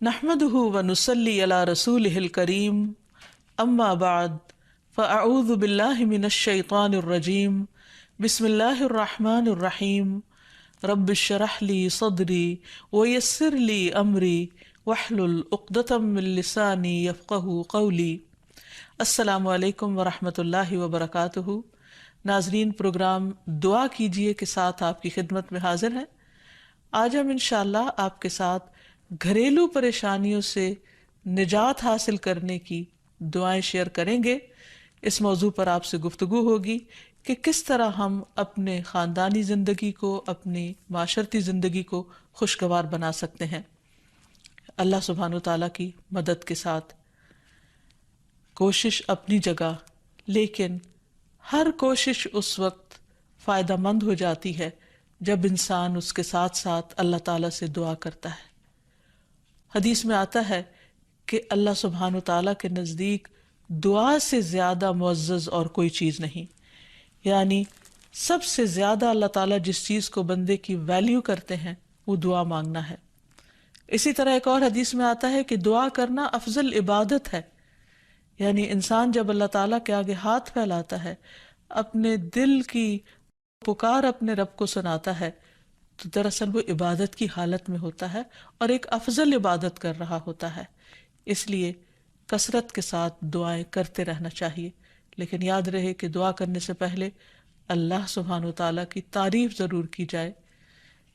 نحمده ونصلي على رسوله الكريم اما بعد فاعوذ بالله من الشيطان الرجيم بسم الله الرحمن الرحيم رب اشرح لي صدري ويسر لي امري واحلل عقدة من لساني يفقهوا قولي۔ السلام علیکم ورحمۃ اللہ وبرکاتہ۔ ناظرین، پروگرام دعا کیجئے کے ساتھ آپ کی خدمت میں حاضر ہیں۔ آج ہم انشاءاللہ آپ کے ساتھ گھریلو پریشانیوں سے نجات حاصل کرنے کی دعائیں شیئر کریں گے۔ اس موضوع پر آپ سے گفتگو ہوگی کہ کس طرح ہم اپنے خاندانی زندگی کو، اپنی معاشرتی زندگی کو خوشگوار بنا سکتے ہیں اللہ سبحانہ وتعالیٰ کی مدد کے ساتھ۔ کوشش اپنی جگہ، لیکن ہر کوشش اس وقت فائدہ مند ہو جاتی ہے جب انسان اس کے ساتھ ساتھ اللہ تعالیٰ سے دعا کرتا ہے۔ حدیث میں آتا ہے کہ اللہ سبحانہ وتعالیٰ کے نزدیک دعا سے زیادہ معزز اور کوئی چیز نہیں، یعنی سب سے زیادہ اللہ تعالیٰ جس چیز کو بندے کی ویلیو کرتے ہیں وہ دعا مانگنا ہے۔ اسی طرح ایک اور حدیث میں آتا ہے کہ دعا کرنا افضل عبادت ہے، یعنی انسان جب اللہ تعالیٰ کے آگے ہاتھ پھیلاتا ہے، اپنے دل کی پکار اپنے رب کو سناتا ہے، تو دراصل وہ عبادت کی حالت میں ہوتا ہے اور ایک افضل عبادت کر رہا ہوتا ہے۔ اس لیے کثرت کے ساتھ دعائیں کرتے رہنا چاہیے، لیکن یاد رہے کہ دعا کرنے سے پہلے اللہ سبحانہ وتعالیٰ کی تعریف ضرور کی جائے۔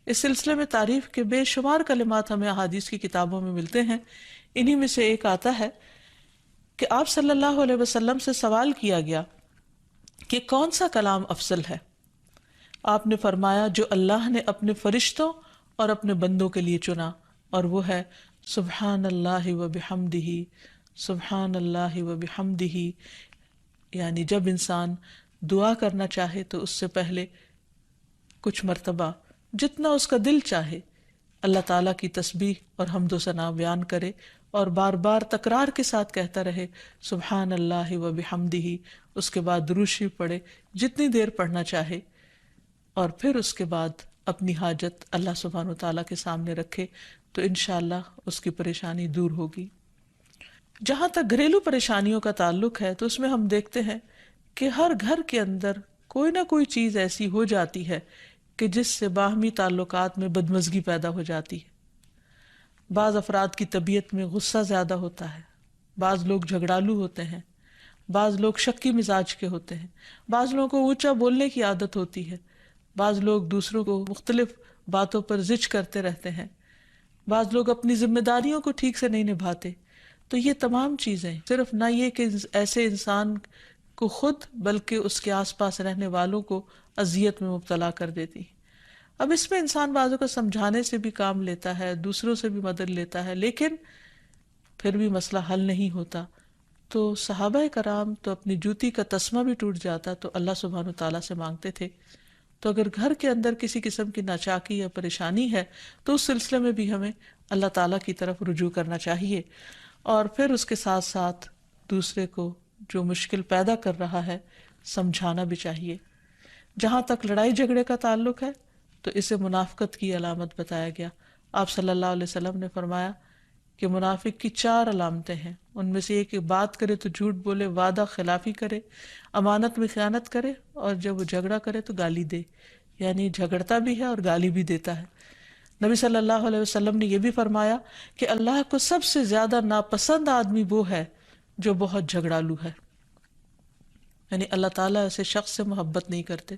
اس سلسلے میں تعریف کے بے شمار کلمات ہمیں احادیث کی کتابوں میں ملتے ہیں۔ انہی میں سے ایک آتا ہے کہ آپ صلی اللہ علیہ وسلم سے سوال کیا گیا کہ کون سا کلام افضل ہے؟ آپ نے فرمایا جو اللہ نے اپنے فرشتوں اور اپنے بندوں کے لیے چنا، اور وہ ہے سبحان اللہ و بحمدہ، سبحان اللہ و بحمدہ۔ یعنی جب انسان دعا کرنا چاہے تو اس سے پہلے کچھ مرتبہ جتنا اس کا دل چاہے اللہ تعالیٰ کی تسبیح اور حمد و ثنا بیان کرے، اور بار بار تکرار کے ساتھ کہتا رہے سبحان اللہ و بحمدہ۔ اس کے بعد درود شریف پڑھے جتنی دیر پڑھنا چاہے، اور پھر اس کے بعد اپنی حاجت اللہ سبحانہ وتعالیٰ کے سامنے رکھے تو انشاءاللہ اس کی پریشانی دور ہوگی۔ جہاں تک گھریلو پریشانیوں کا تعلق ہے تو اس میں ہم دیکھتے ہیں کہ ہر گھر کے اندر کوئی نہ کوئی چیز ایسی ہو جاتی ہے کہ جس سے باہمی تعلقات میں بدمزگی پیدا ہو جاتی ہے۔ بعض افراد کی طبیعت میں غصہ زیادہ ہوتا ہے، بعض لوگ جھگڑالو ہوتے ہیں، بعض لوگ شکی مزاج کے ہوتے ہیں، بعض لوگوں کو اونچا بولنے کی عادت ہوتی ہے، بعض لوگ دوسروں کو مختلف باتوں پر زج کرتے رہتے ہیں، بعض لوگ اپنی ذمہ داریوں کو ٹھیک سے نہیں نبھاتے۔ تو یہ تمام چیزیں صرف نہ یہ کہ ایسے انسان کو خود بلکہ اس کے آس پاس رہنے والوں کو اذیت میں مبتلا کر دیتی۔ اب اس میں انسان بعضوں کو سمجھانے سے بھی کام لیتا ہے، دوسروں سے بھی مدد لیتا ہے، لیکن پھر بھی مسئلہ حل نہیں ہوتا۔ تو صحابہ کرام تو اپنی جوتی کا تسمہ بھی ٹوٹ جاتا تو اللہ سبحانہ تعالیٰ سے مانگتے تھے۔ تو اگر گھر کے اندر کسی قسم کی ناچاکی یا پریشانی ہے تو اس سلسلے میں بھی ہمیں اللہ تعالیٰ کی طرف رجوع کرنا چاہیے، اور پھر اس کے ساتھ ساتھ دوسرے کو جو مشکل پیدا کر رہا ہے سمجھانا بھی چاہیے۔ جہاں تک لڑائی جھگڑے کا تعلق ہے تو اسے منافقت کی علامت بتایا گیا۔ آپ صلی اللہ علیہ وسلم نے فرمایا کہ منافق کی 4 علامتیں ہیں، ان میں سے ایک بات کرے تو جھوٹ بولے، وعدہ خلافی کرے، امانت میں خیانت کرے، اور جب وہ جھگڑا کرے تو گالی دے، یعنی جھگڑتا بھی ہے اور گالی بھی دیتا ہے۔ نبی صلی اللہ علیہ وسلم نے یہ بھی فرمایا کہ اللہ کو سب سے زیادہ ناپسند آدمی وہ ہے جو بہت جھگڑالو ہے، یعنی اللہ تعالیٰ ایسے شخص سے محبت نہیں کرتے۔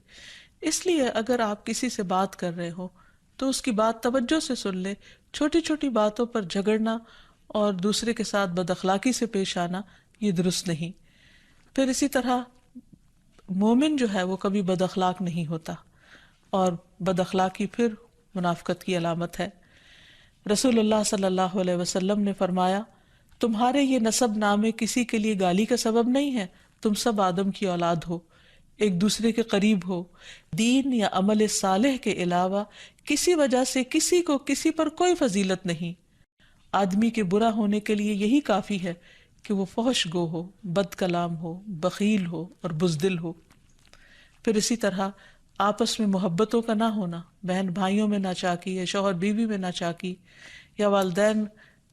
اس لیے اگر آپ کسی سے بات کر رہے ہو تو اس کی بات توجہ سے سن لے۔ چھوٹی چھوٹی باتوں پر جھگڑنا اور دوسرے کے ساتھ بد اخلاقی سے پیش آنا یہ درست نہیں۔ پھر اسی طرح مومن جو ہے وہ کبھی بد اخلاق نہیں ہوتا، اور بد اخلاقی پھر منافقت کی علامت ہے۔ رسول اللہ صلی اللہ علیہ وسلم نے فرمایا تمہارے یہ نسب نامے کسی کے لیے گالی کا سبب نہیں ہے، تم سب آدم کی اولاد ہو، ایک دوسرے کے قریب ہو، دین یا عمل صالح کے علاوہ کسی وجہ سے کسی کو کسی پر کوئی فضیلت نہیں۔ آدمی کے برا ہونے کے لیے یہی کافی ہے کہ وہ فحش گو ہو، بد کلام ہو، بخیل ہو اور بزدل ہو۔ پھر اسی طرح آپس میں محبتوں کا نہ ہونا، بہن بھائیوں میں ناچاکی، یا شوہر بیوی میں ناچاکی، یا والدین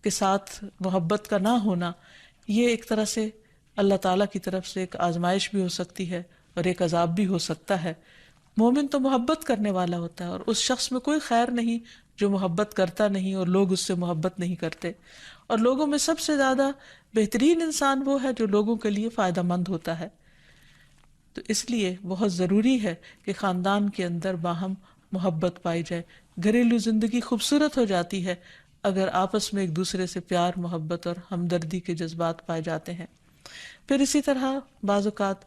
کے ساتھ محبت کا نہ ہونا، یہ ایک طرح سے اللہ تعالیٰ کی طرف سے ایک آزمائش بھی ہو سکتی ہے اور ایک عذاب بھی ہو سکتا ہے۔ مومن تو محبت کرنے والا ہوتا ہے، اور اس شخص میں کوئی خیر نہیں جو محبت کرتا نہیں اور لوگ اس سے محبت نہیں کرتے، اور لوگوں میں سب سے زیادہ بہترین انسان وہ ہے جو لوگوں کے لیے فائدہ مند ہوتا ہے۔ تو اس لیے بہت ضروری ہے کہ خاندان کے اندر باہم محبت پائی جائے۔ گھریلو زندگی خوبصورت ہو جاتی ہے اگر آپس میں ایک دوسرے سے پیار، محبت اور ہمدردی کے جذبات پائے جاتے ہیں۔ پھر اسی طرح بعض اوقات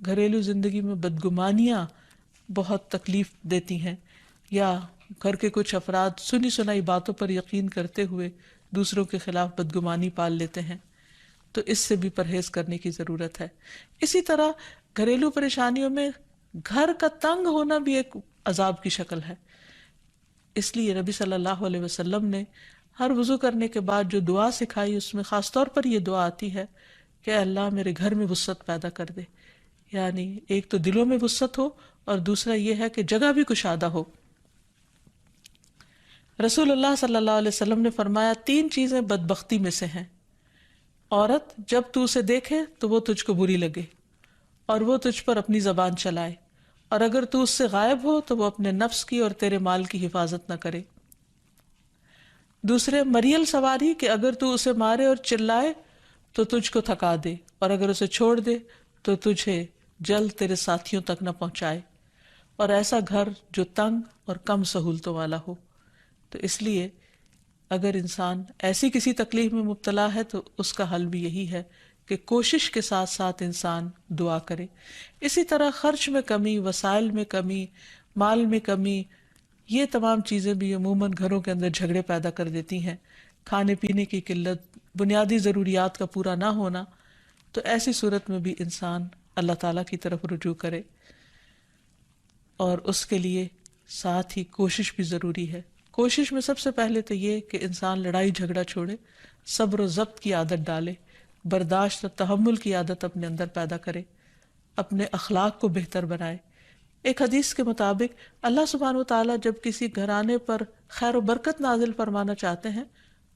گھریلو زندگی میں بدگمانیاں بہت تکلیف دیتی ہیں، یا گھر کے کچھ افراد سنی سنائی باتوں پر یقین کرتے ہوئے دوسروں کے خلاف بدگمانی پال لیتے ہیں، تو اس سے بھی پرہیز کرنے کی ضرورت ہے۔ اسی طرح گھریلو پریشانیوں میں گھر کا تنگ ہونا بھی ایک عذاب کی شکل ہے۔ اس لیے نبی صلی اللہ علیہ وسلم نے ہر وضو کرنے کے بعد جو دعا سکھائی، اس میں خاص طور پر یہ دعا آتی ہے کہ اے اللہ میرے گھر میں وسعت پیدا کر دے، یعنی ایک تو دلوں میں وسعت ہو، اور دوسرا یہ ہے کہ جگہ بھی کشادہ ہو۔ رسول اللہ صلی اللہ علیہ وسلم نے فرمایا 3 چیزیں بدبختی میں سے ہیں۔ عورت جب تو اسے دیکھے تو وہ تجھ کو بری لگے، اور وہ تجھ پر اپنی زبان چلائے، اور اگر تو اس سے غائب ہو تو وہ اپنے نفس کی اور تیرے مال کی حفاظت نہ کرے۔ دوسرے، مریل سواری کہ اگر تو اسے مارے اور چلائے تو تجھ کو تھکا دے، اور اگر اسے چھوڑ دے تو تجھے جلد تیرے ساتھیوں تک نہ پہنچائے، اور ایسا گھر جو تنگ اور کم سہولتوں والا ہو۔ تو اس لیے اگر انسان ایسی کسی تکلیف میں مبتلا ہے تو اس کا حل بھی یہی ہے کہ کوشش کے ساتھ ساتھ انسان دعا کرے۔ اسی طرح خرچ میں کمی، وسائل میں کمی، مال میں کمی، یہ تمام چیزیں بھی عموماً گھروں کے اندر جھگڑے پیدا کر دیتی ہیں۔ کھانے پینے کی قلت، بنیادی ضروریات کا پورا نہ ہونا، تو ایسی صورت میں بھی انسان اللہ تعالیٰ کی طرف رجوع کرے، اور اس کے لیے ساتھ ہی کوشش بھی ضروری ہے۔ کوشش میں سب سے پہلے تو یہ کہ انسان لڑائی جھگڑا چھوڑے، صبر و ضبط کی عادت ڈالے، برداشت اور تحمل کی عادت اپنے اندر پیدا کرے، اپنے اخلاق کو بہتر بنائے۔ ایک حدیث کے مطابق اللہ سبحانہ و تعالیٰ جب کسی گھرانے پر خیر و برکت نازل فرمانا چاہتے ہیں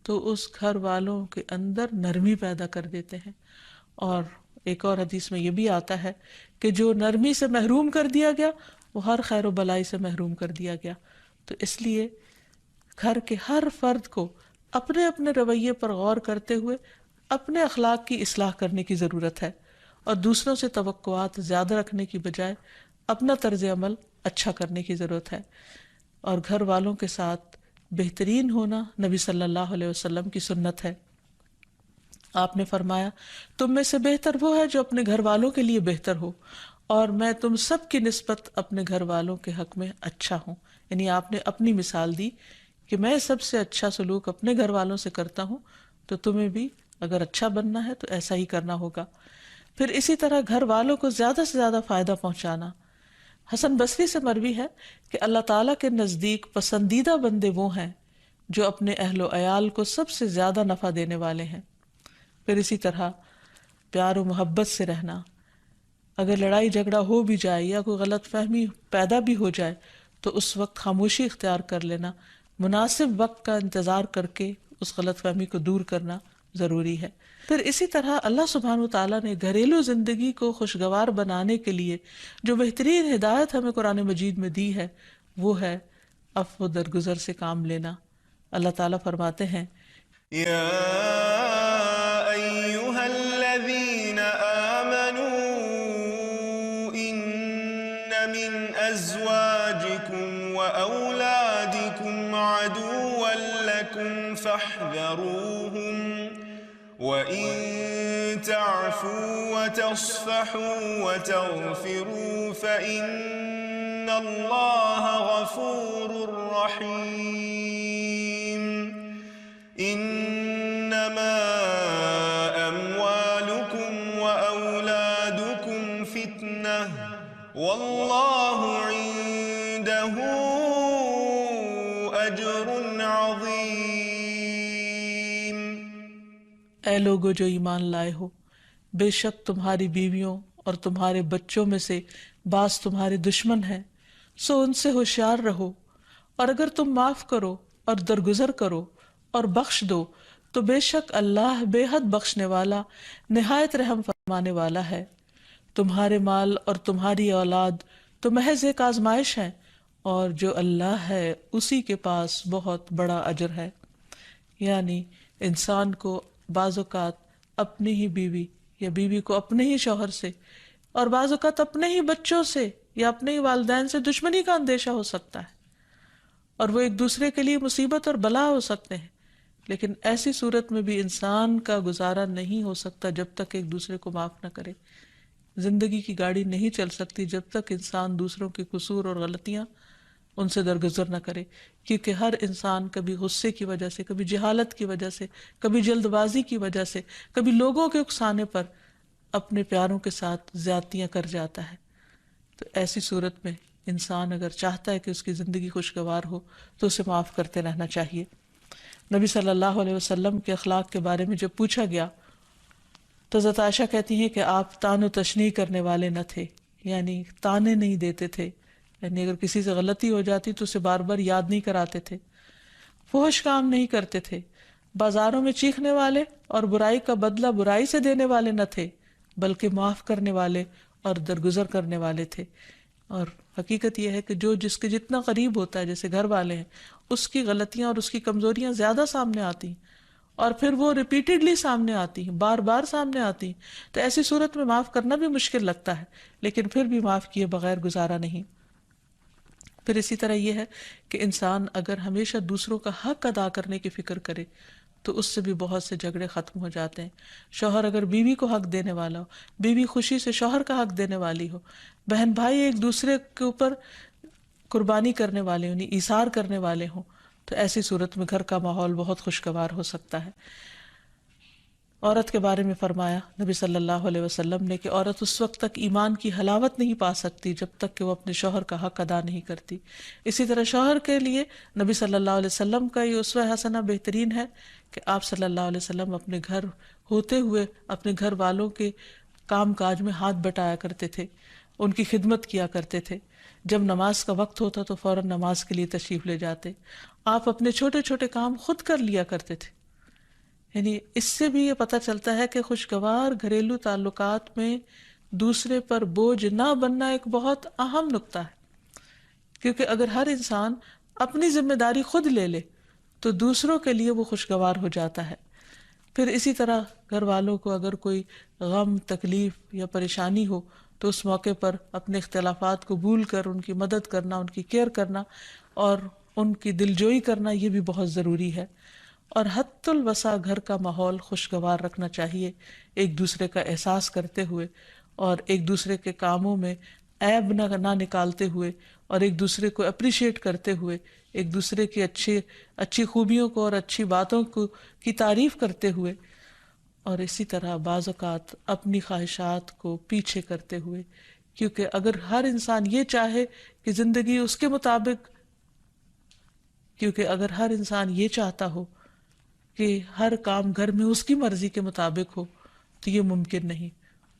تو اس گھر والوں کے اندر نرمی پیدا کر دیتے ہیں، اور ایک اور حدیث میں یہ بھی آتا ہے کہ جو نرمی سے محروم کر دیا گیا وہ ہر خیر و بلائی سے محروم کر دیا گیا۔ تو اس لیے گھر کے ہر فرد کو اپنے اپنے رویے پر غور کرتے ہوئے اپنے اخلاق کی اصلاح کرنے کی ضرورت ہے، اور دوسروں سے توقعات زیادہ رکھنے کی بجائے اپنا طرز عمل اچھا کرنے کی ضرورت ہے۔ اور گھر والوں کے ساتھ بہترین ہونا نبی صلی اللہ علیہ وسلم کی سنت ہے۔ آپ نے فرمایا تم میں سے بہتر وہ ہے جو اپنے گھر والوں کے لیے بہتر ہو، اور میں تم سب کی نسبت اپنے گھر والوں کے حق میں اچھا ہوں۔ یعنی آپ نے اپنی مثال دی کہ میں سب سے اچھا سلوک اپنے گھر والوں سے کرتا ہوں، تو تمہیں بھی اگر اچھا بننا ہے تو ایسا ہی کرنا ہوگا۔ پھر اسی طرح گھر والوں کو زیادہ سے زیادہ فائدہ پہنچانا۔ حسن بصری سے مروی ہے کہ اللہ تعالیٰ کے نزدیک پسندیدہ بندے وہ ہیں جو اپنے اہل و عیال کو سب سے زیادہ نفع دینے والے ہیں۔ پھر اسی طرح پیار و محبت سے رہنا۔ اگر لڑائی جھگڑا ہو بھی جائے یا کوئی غلط فہمی پیدا بھی ہو جائے تو اس وقت خاموشی اختیار کر لینا، مناسب وقت کا انتظار کر کے اس غلط فہمی کو دور کرنا ضروری ہے۔ پھر اسی طرح اللہ سبحانہ وتعالیٰ نے گھریلو زندگی کو خوشگوار بنانے کے لیے جو بہترین ہدایت ہمیں قرآن مجید میں دی ہے وہ ہے عفو و درگزر سے کام لینا۔ اللہ تعالیٰ فرماتے ہیں یا ایہا الذین آمنوا ان من ازواجکم و اولادکم عدوا لکم فاحذروہم وَإِن تَعْفُوا وَتَصْفَحُوا وَتَغْفِرُوا فَإِنَّ اللَّهَ غَفُورٌ رَّحِيمٌ إِنَّمَا أَمْوَالُكُمْ وَأَوْلَادُكُمْ فِتْنَةٌ وَاللَّهُ عِندَهُ أَجْرٌ عَظِيمٌ۔ اے لوگو جو ایمان لائے ہو، بے شک تمہاری بیویوں اور تمہارے بچوں میں سے بعض تمہارے دشمن ہیں، سو ان سے ہوشیار رہو، اور اگر تم معاف کرو اور درگزر کرو اور بخش دو تو بے شک اللہ بے حد بخشنے والا نہایت رحم فرمانے والا ہے۔ تمہارے مال اور تمہاری اولاد تو محض ایک آزمائش ہے، اور جو اللہ ہے اسی کے پاس بہت بڑا اجر ہے۔ یعنی انسان کو بعض اوقات اپنی ہی بیوی یا بیوی کو اپنے ہی شوہر سے، اور بعض اوقات اپنے ہی بچوں سے یا اپنے ہی والدین سے دشمنی کا اندیشہ ہو سکتا ہے، اور وہ ایک دوسرے کے لیے مصیبت اور بلا ہو سکتے ہیں، لیکن ایسی صورت میں بھی انسان کا گزارا نہیں ہو سکتا جب تک ایک دوسرے کو معاف نہ کرے۔ زندگی کی گاڑی نہیں چل سکتی جب تک انسان دوسروں کے قصور اور غلطیاں ان سے درگزر نہ کرے، کیونکہ ہر انسان کبھی غصے کی وجہ سے، کبھی جہالت کی وجہ سے، کبھی جلد بازی کی وجہ سے، کبھی لوگوں کے اکسانے پر اپنے پیاروں کے ساتھ زیادتیاں کر جاتا ہے۔ تو ایسی صورت میں انسان اگر چاہتا ہے کہ اس کی زندگی خوشگوار ہو تو اسے معاف کرتے رہنا چاہیے۔ نبی صلی اللہ علیہ وسلم کے اخلاق کے بارے میں جب پوچھا گیا تو حضرت عائشہ کہتی ہیں کہ آپ طعن و تشنیع کرنے والے نہ تھے، یعنی طعنے نہیں دیتے تھے، یعنی اگر کسی سے غلطی ہو جاتی تو اسے بار بار یاد نہیں کراتے تھے، فحش کام نہیں کرتے تھے، بازاروں میں چیخنے والے اور برائی کا بدلہ برائی سے دینے والے نہ تھے، بلکہ معاف کرنے والے اور درگزر کرنے والے تھے۔ اور حقیقت یہ ہے کہ جو جس کے جتنا قریب ہوتا ہے، جیسے گھر والے ہیں، اس کی غلطیاں اور اس کی کمزوریاں زیادہ سامنے آتی ہیں، اور پھر وہ ریپیٹڈلی سامنے آتی ہیں، بار بار سامنے آتی ہیں، تو ایسی صورت میں معاف کرنا بھی مشکل لگتا ہے، لیکن پھر بھی معاف کیے بغیر گزارا نہیں۔ پھر اسی طرح یہ ہے کہ انسان اگر ہمیشہ دوسروں کا حق ادا کرنے کی فکر کرے تو اس سے بھی بہت سے جھگڑے ختم ہو جاتے ہیں۔ شوہر اگر بیوی کو حق دینے والا ہو، بیوی خوشی سے شوہر کا حق دینے والی ہو، بہن بھائی ایک دوسرے کے اوپر قربانی کرنے والے ہوں، ایثار کرنے والے ہوں، تو ایسی صورت میں گھر کا ماحول بہت خوشگوار ہو سکتا ہے۔ عورت کے بارے میں فرمایا نبی صلی اللہ علیہ وسلم نے کہ عورت اس وقت تک ایمان کی حلاوت نہیں پا سکتی جب تک کہ وہ اپنے شوہر کا حق ادا نہیں کرتی۔ اسی طرح شوہر کے لیے نبی صلی اللہ علیہ وسلم کا یہ اسوہ حسنہ بہترین ہے کہ آپ صلی اللہ علیہ وسلم اپنے گھر ہوتے ہوئے اپنے گھر والوں کے کام کاج میں ہاتھ بٹایا کرتے تھے، ان کی خدمت کیا کرتے تھے۔ جب نماز کا وقت ہوتا تو فوراً نماز کے لیے تشریف لے جاتے۔ آپ اپنے چھوٹے چھوٹے کام خود کر لیا کرتے تھے۔ یعنی اس سے بھی یہ پتہ چلتا ہے کہ خوشگوار گھریلو تعلقات میں دوسرے پر بوجھ نہ بننا ایک بہت اہم نقطہ ہے، کیونکہ اگر ہر انسان اپنی ذمہ داری خود لے لے تو دوسروں کے لیے وہ خوشگوار ہو جاتا ہے۔ پھر اسی طرح گھر والوں کو اگر کوئی غم، تکلیف یا پریشانی ہو تو اس موقع پر اپنے اختلافات کو بھول کر ان کی مدد کرنا، ان کی کیئر کرنا اور ان کی دلجوئی کرنا، یہ بھی بہت ضروری ہے۔ اور حد الوسع گھر کا ماحول خوشگوار رکھنا چاہیے، ایک دوسرے کا احساس کرتے ہوئے اور ایک دوسرے کے کاموں میں عیب نہ نکالتے ہوئے اور ایک دوسرے کو اپریشیٹ کرتے ہوئے، ایک دوسرے کی اچھی خوبیوں کو اور اچھی باتوں کی تعریف کرتے ہوئے، اور اسی طرح بعض اوقات اپنی خواہشات کو پیچھے کرتے ہوئے، کیونکہ اگر ہر انسان یہ چاہے کہ زندگی اس کے مطابق، کیونکہ اگر ہر انسان یہ چاہتا ہو کہ ہر کام گھر میں اس کی مرضی کے مطابق ہو تو یہ ممکن نہیں۔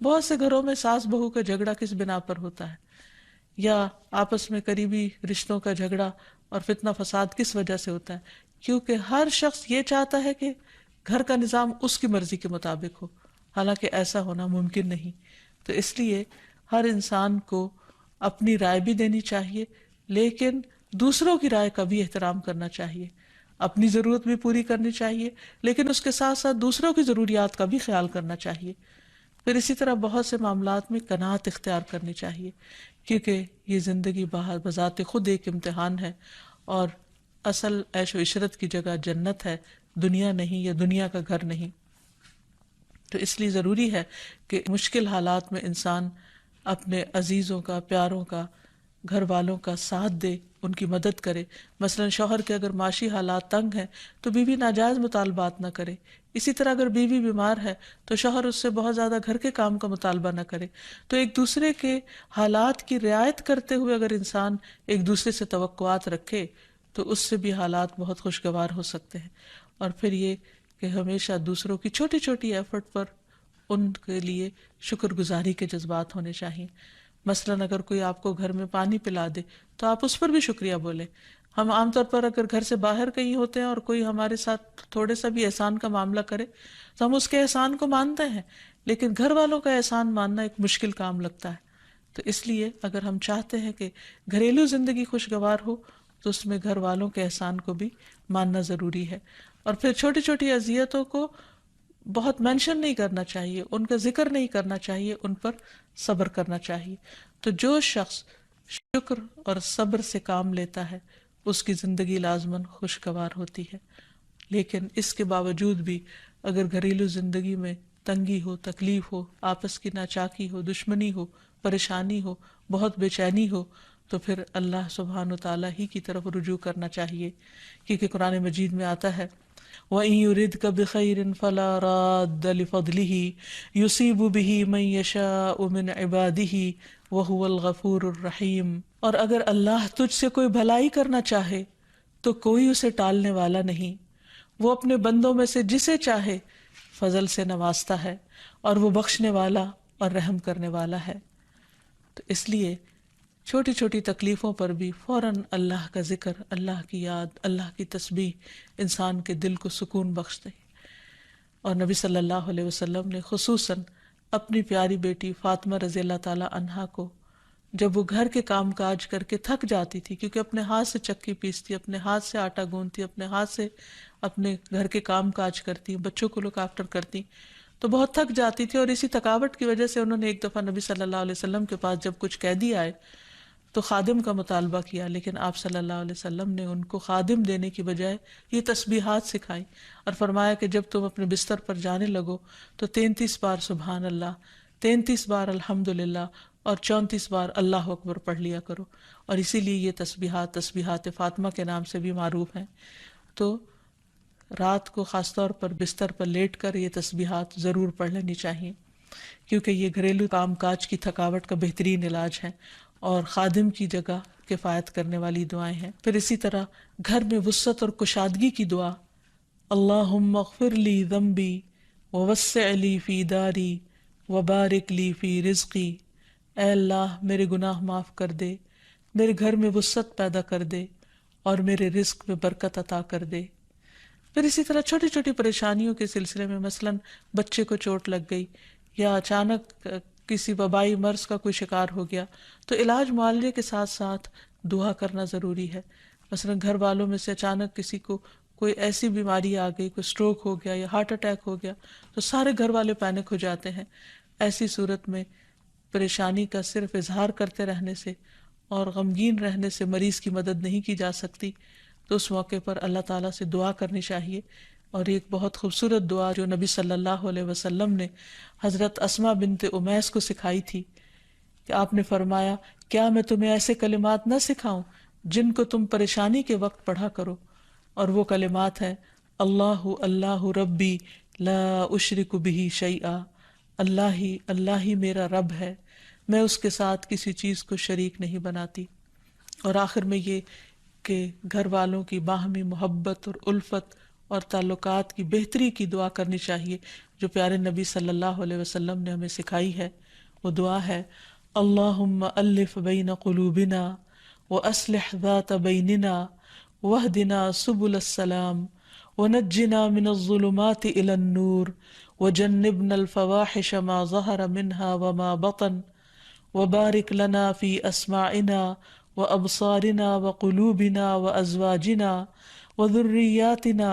بہت سے گھروں میں ساس بہو کا جھگڑا کس بنا پر ہوتا ہے، یا آپس میں قریبی رشتوں کا جھگڑا اور فتنہ فساد کس وجہ سے ہوتا ہے؟ کیونکہ ہر شخص یہ چاہتا ہے کہ گھر کا نظام اس کی مرضی کے مطابق ہو، حالانکہ ایسا ہونا ممکن نہیں۔ تو اس لیے ہر انسان کو اپنی رائے بھی دینی چاہیے، لیکن دوسروں کی رائے کا بھی احترام کرنا چاہیے، اپنی ضرورت بھی پوری کرنی چاہیے، لیکن اس کے ساتھ ساتھ دوسروں کی ضروریات کا بھی خیال کرنا چاہیے۔ پھر اسی طرح بہت سے معاملات میں قناعت اختیار کرنی چاہیے، کیونکہ یہ زندگی بذات خود ایک امتحان ہے، اور اصل عیش و عشرت کی جگہ جنت ہے، دنیا نہیں، یا دنیا کا گھر نہیں۔ تو اس لیے ضروری ہے کہ مشکل حالات میں انسان اپنے عزیزوں کا، پیاروں کا، گھر والوں کا ساتھ دے، ان کی مدد کرے۔ مثلا شوہر کے اگر معاشی حالات تنگ ہیں تو بیوی ناجائز مطالبات نہ کرے، اسی طرح اگر بیوی بیمار ہے تو شوہر اس سے بہت زیادہ گھر کے کام کا مطالبہ نہ کرے۔ تو ایک دوسرے کے حالات کی رعایت کرتے ہوئے اگر انسان ایک دوسرے سے توقعات رکھے تو اس سے بھی حالات بہت خوشگوار ہو سکتے ہیں۔ اور پھر یہ کہ ہمیشہ دوسروں کی چھوٹی چھوٹی ایفرٹ پر ان کے لیے شکر گزاری کے جذبات ہونے چاہیے۔ مثلاً اگر کوئی آپ کو گھر میں پانی پلا دے تو آپ اس پر بھی شکریہ بولیں۔ ہم عام طور پر اگر گھر سے باہر کہیں ہوتے ہیں اور کوئی ہمارے ساتھ تھوڑے سا بھی احسان کا معاملہ کرے تو ہم اس کے احسان کو مانتے ہیں، لیکن گھر والوں کا احسان ماننا ایک مشکل کام لگتا ہے. تو اس لیے اگر ہم چاہتے ہیں کہ گھریلو زندگی خوشگوار ہو تو اس میں گھر والوں کے احسان کو بھی ماننا ضروری ہے. اور پھر چھوٹی چھوٹی اذیتوں کو بہت مینشن نہیں کرنا چاہیے، ان کا ذکر نہیں کرنا چاہیے، ان پر صبر کرنا چاہیے. تو جو شخص شکر اور صبر سے کام لیتا ہے اس کی زندگی لازماً خوشگوار ہوتی ہے. لیکن اس کے باوجود بھی اگر گھریلو زندگی میں تنگی ہو، تکلیف ہو، آپس کی ناچاکی ہو، دشمنی ہو، پریشانی ہو، بہت بے چینی ہو، تو پھر اللہ سبحانہ وتعالیٰ ہی کی طرف رجوع کرنا چاہیے. کیونکہ قرآن مجید میں آتا ہے وَإِن يُرِدْكَ بِخَيْرٍ فَلَا رَادَّ لِفَضْلِهِ يُصِيبُ بِهِ مَن يَشَاءُ مِنْ عِبَادِهِ وَهُوَ الْغَفُورُ الرَّحِيمُ. اور اگر اللہ تجھ سے کوئی بھلائی کرنا چاہے تو کوئی اسے ٹالنے والا نہیں، وہ اپنے بندوں میں سے جسے چاہے فضل سے نوازتا ہے اور وہ بخشنے والا اور رحم کرنے والا ہے. تو اس لیے چھوٹی چھوٹی تکلیفوں پر بھی فوراً اللہ کا ذکر، اللہ کی یاد، اللہ کی تسبیح انسان کے دل کو سکون بخش دے. اور نبی صلی اللہ علیہ وسلم نے خصوصاً اپنی پیاری بیٹی فاطمہ رضی اللہ تعالی عنہا کو جب وہ گھر کے کام کاج کر کے تھک جاتی تھی، کیونکہ اپنے ہاتھ سے چکی پیستی، اپنے ہاتھ سے آٹا گوندتی، اپنے ہاتھ سے اپنے گھر کے کام کاج کرتی، بچوں کو لک آفٹر کرتی، تو بہت تھک جاتی تھی. اور اسی تھکاوٹ کی وجہ سے انہوں نے ایک دفعہ نبی صلی اللہ علیہ وسلم کے پاس جب کچھ قیدی آئے تو خادم کا مطالبہ کیا، لیکن آپ صلی اللہ علیہ وسلم نے ان کو خادم دینے کی بجائے یہ تسبیحات سکھائی اور فرمایا کہ جب تم اپنے بستر پر جانے لگو تو 33 بار سبحان اللہ، 33 بار الحمدللہ اور 34 بار اللہ اکبر پڑھ لیا کرو. اور اسی لیے یہ تسبیحات فاطمہ کے نام سے بھی معروف ہیں. تو رات کو خاص طور پر بستر پر لیٹ کر یہ تسبیحات ضرور پڑھ لینی چاہیے، کیونکہ یہ گھریلو کام کاج کی تھکاوٹ کا بہترین علاج ہے اور خادم کی جگہ کفایت کرنے والی دعائیں ہیں. پھر اسی طرح گھر میں وسعت اور کشادگی کی دعا، اللہم اغفر لی ذنبی ووسع لی فی داری وبارک لی فی رزقی. اے اللہ میرے گناہ معاف کر دے، میرے گھر میں وسعت پیدا کر دے اور میرے رزق میں برکت عطا کر دے. پھر اسی طرح چھوٹی چھوٹی پریشانیوں کے سلسلے میں مثلاً بچے کو چوٹ لگ گئی یا اچانک کسی وبائی مرض کا کوئی شکار ہو گیا تو علاج معالجے کے ساتھ ساتھ دعا کرنا ضروری ہے. مثلاً گھر والوں میں سے اچانک کسی کو کوئی ایسی بیماری آ گئی، کوئی سٹروک ہو گیا یا ہارٹ اٹیک ہو گیا تو سارے گھر والے پینک ہو جاتے ہیں. ایسی صورت میں پریشانی کا صرف اظہار کرتے رہنے سے اور غمگین رہنے سے مریض کی مدد نہیں کی جا سکتی. تو اس موقع پر اللہ تعالیٰ سے دعا کرنی چاہیے. اور ایک بہت خوبصورت دعا جو نبی صلی اللہ علیہ وسلم نے حضرت اسماء بنت امیس کو سکھائی تھی کہ آپ نے فرمایا کیا میں تمہیں ایسے کلمات نہ سکھاؤں جن کو تم پریشانی کے وقت پڑھا کرو. اور وہ کلمات ہیں اللہ اللہ ربی لا اشرک بہ شیئا، اللہ ہی میرا رب ہے، میں اس کے ساتھ کسی چیز کو شریک نہیں بناتی. اور آخر میں یہ کہ گھر والوں کی باہمی محبت اور الفت اور تعلقات کی بہتری کی دعا کرنی چاہیے جو پیارے نبی صلی اللہ علیہ وسلم نے ہمیں سکھائی ہے. وہ دعا ہے اللہم الف بین قلوبنا واصلح ذات بیننا واہدنا سبل السلام ونجنا من الظلمات الى النور وجنبنا الفواحش ما ظہر منها وما بطن وبارک لنا فی اسماعنا وابصارنا وقلوبنا وازواجنا وذریاتنا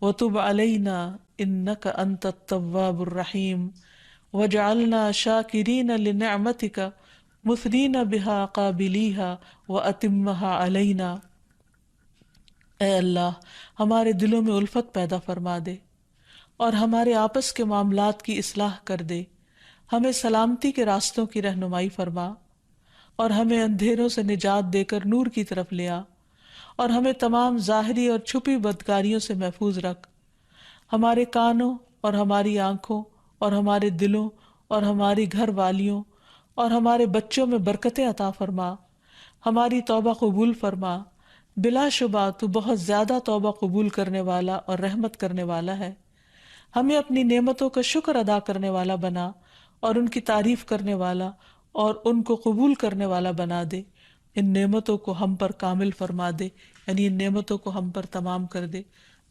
وتب علینا انک انت التواب الرحیم وجعلنا شاکرین لنعمتک مثنین بها قابلیہا واتمہا علینا. اے اللہ ہمارے دلوں میں الفت پیدا فرما دے اور ہمارے آپس کے معاملات کی اصلاح کر دے. ہمیں سلامتی کے راستوں کی رہنمائی فرما اور ہمیں اندھیروں سے نجات دے کر نور کی طرف لے آ اور ہمیں تمام ظاہری اور چھپی بدکاریوں سے محفوظ رکھ. ہمارے کانوں اور ہماری آنکھوں اور ہمارے دلوں اور ہماری گھر والیوں اور ہمارے بچوں میں برکتیں عطا فرما. ہماری توبہ قبول فرما، بلا شبہ تو بہت زیادہ توبہ قبول کرنے والا اور رحمت کرنے والا ہے. ہمیں اپنی نعمتوں کا شکر ادا کرنے والا بنا اور ان کی تعریف کرنے والا اور ان کو قبول کرنے والا بنا دے. ان نعمتوں کو ہم پر کامل فرما دے، یعنی ان نعمتوں کو ہم پر تمام کر دے۔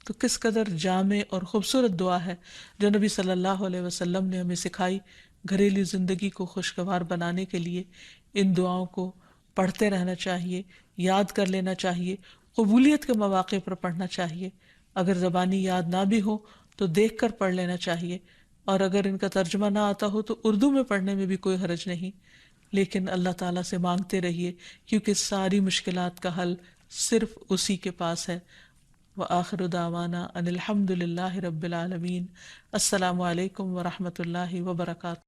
تو کس قدر جامع اور خوبصورت دعا ہے جو نبی صلی اللہ علیہ وسلم نے ہمیں سکھائی۔ گھریلو زندگی کو خوشگوار بنانے کے لیے ان دعاؤں کو پڑھتے رہنا چاہیے، یاد کر لینا چاہیے، قبولیت کے مواقع پر پڑھنا چاہیے۔ اگر زبانی یاد نہ بھی ہو تو دیکھ کر پڑھ لینا چاہیے، اور اگر ان کا ترجمہ نہ آتا ہو تو اردو میں پڑھنے میں بھی کوئی حرج نہیں، لیکن اللہ تعالیٰ سے مانگتے رہیے کیونکہ ساری مشکلات کا حل صرف اسی کے پاس ہے۔ وآخر دعوانا ان الحمد للہ رب العالمین۔ السلام علیکم ورحمۃ اللہ وبرکاتہ۔